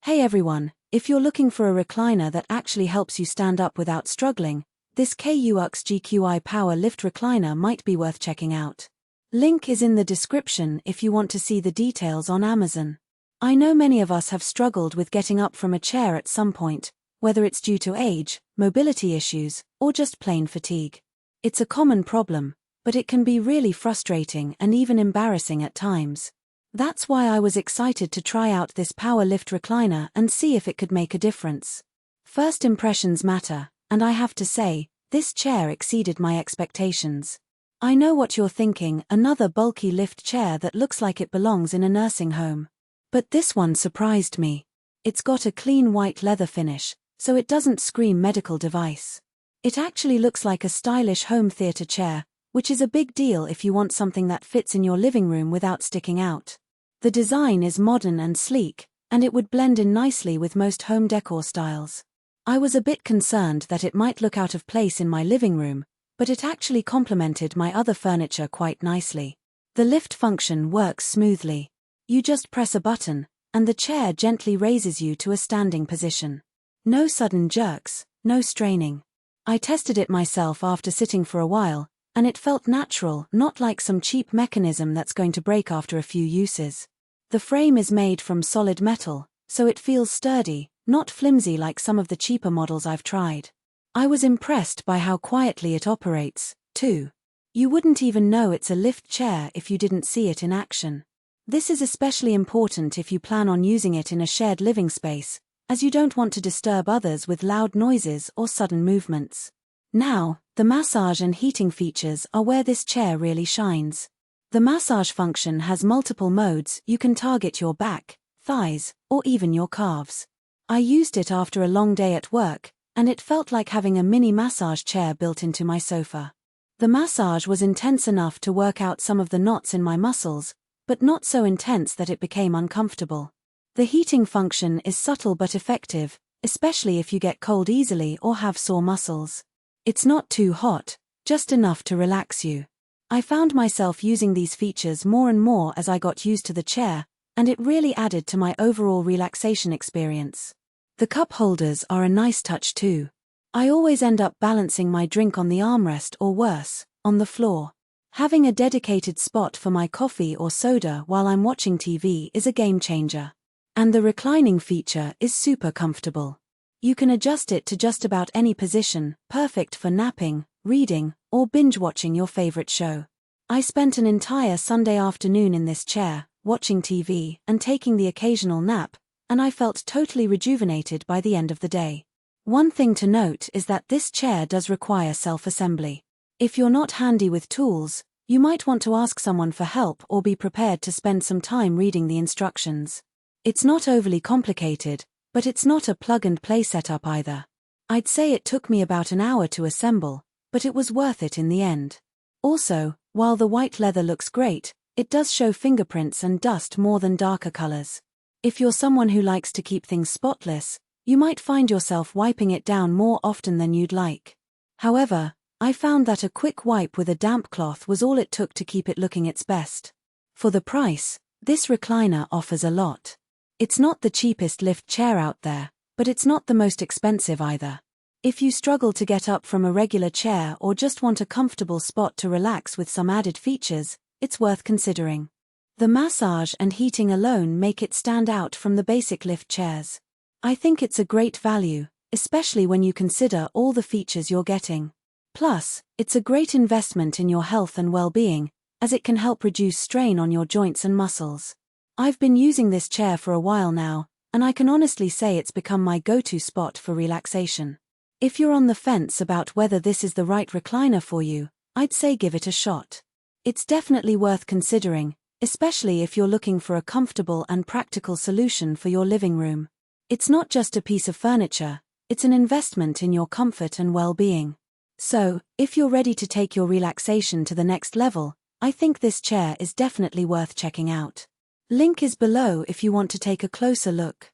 Hey everyone, if you're looking for a recliner that actually helps you stand up without struggling, this KUX GQI Power Lift Recliner might be worth checking out. Link is in the description if you want to see the details on Amazon. I know many of us have struggled with getting up from a chair at some point, whether it's due to age, mobility issues, or just plain fatigue. It's a common problem, but it can be really frustrating and even embarrassing at times. That's why I was excited to try out this power lift recliner and see if it could make a difference. First impressions matter, and I have to say, this chair exceeded my expectations. I know what you're thinking, another bulky lift chair that looks like it belongs in a nursing home. But this one surprised me. It's got a clean white leather finish, so it doesn't scream medical device. It actually looks like a stylish home theater chair, which is a big deal if you want something that fits in your living room without sticking out. The design is modern and sleek, and it would blend in nicely with most home decor styles. I was a bit concerned that it might look out of place in my living room, but it actually complemented my other furniture quite nicely. The lift function works smoothly. You just press a button, and the chair gently raises you to a standing position. No sudden jerks, no straining. I tested it myself after sitting for a while, and it felt natural, not like some cheap mechanism that's going to break after a few uses. The frame is made from solid metal, so it feels sturdy, not flimsy like some of the cheaper models I've tried. I was impressed by how quietly it operates, too. You wouldn't even know it's a lift chair if you didn't see it in action. This is especially important if you plan on using it in a shared living space, as you don't want to disturb others with loud noises or sudden movements. Now, the massage and heating features are where this chair really shines. The massage function has multiple modes. You can target your back, thighs, or even your calves. I used it after a long day at work, and it felt like having a mini massage chair built into my sofa. The massage was intense enough to work out some of the knots in my muscles, but not so intense that it became uncomfortable. The heating function is subtle but effective, especially if you get cold easily or have sore muscles. It's not too hot, just enough to relax you. I found myself using these features more and more as I got used to the chair, and it really added to my overall relaxation experience. The cup holders are a nice touch too. I always end up balancing my drink on the armrest or worse, on the floor. Having a dedicated spot for my coffee or soda while I'm watching TV is a game changer. And the reclining feature is super comfortable. You can adjust it to just about any position, perfect for napping, reading, or binge-watching your favorite show. I spent an entire Sunday afternoon in this chair, watching TV and taking the occasional nap, and I felt totally rejuvenated by the end of the day. One thing to note is that this chair does require self-assembly. If you're not handy with tools, you might want to ask someone for help or be prepared to spend some time reading the instructions. It's not overly complicated, but it's not a plug-and-play setup either. I'd say it took me about an hour to assemble, but it was worth it in the end. Also, while the white leather looks great, it does show fingerprints and dust more than darker colors. If you're someone who likes to keep things spotless, you might find yourself wiping it down more often than you'd like. However, I found that a quick wipe with a damp cloth was all it took to keep it looking its best. For the price, this recliner offers a lot. It's not the cheapest lift chair out there, but it's not the most expensive either. If you struggle to get up from a regular chair or just want a comfortable spot to relax with some added features, it's worth considering. The massage and heating alone make it stand out from the basic lift chairs. I think it's a great value, especially when you consider all the features you're getting. Plus, it's a great investment in your health and well-being, as it can help reduce strain on your joints and muscles. I've been using this chair for a while now, and I can honestly say it's become my go-to spot for relaxation. If you're on the fence about whether this is the right recliner for you, I'd say give it a shot. It's definitely worth considering, especially if you're looking for a comfortable and practical solution for your living room. It's not just a piece of furniture, it's an investment in your comfort and well-being. So, if you're ready to take your relaxation to the next level, I think this chair is definitely worth checking out. Link is below if you want to take a closer look.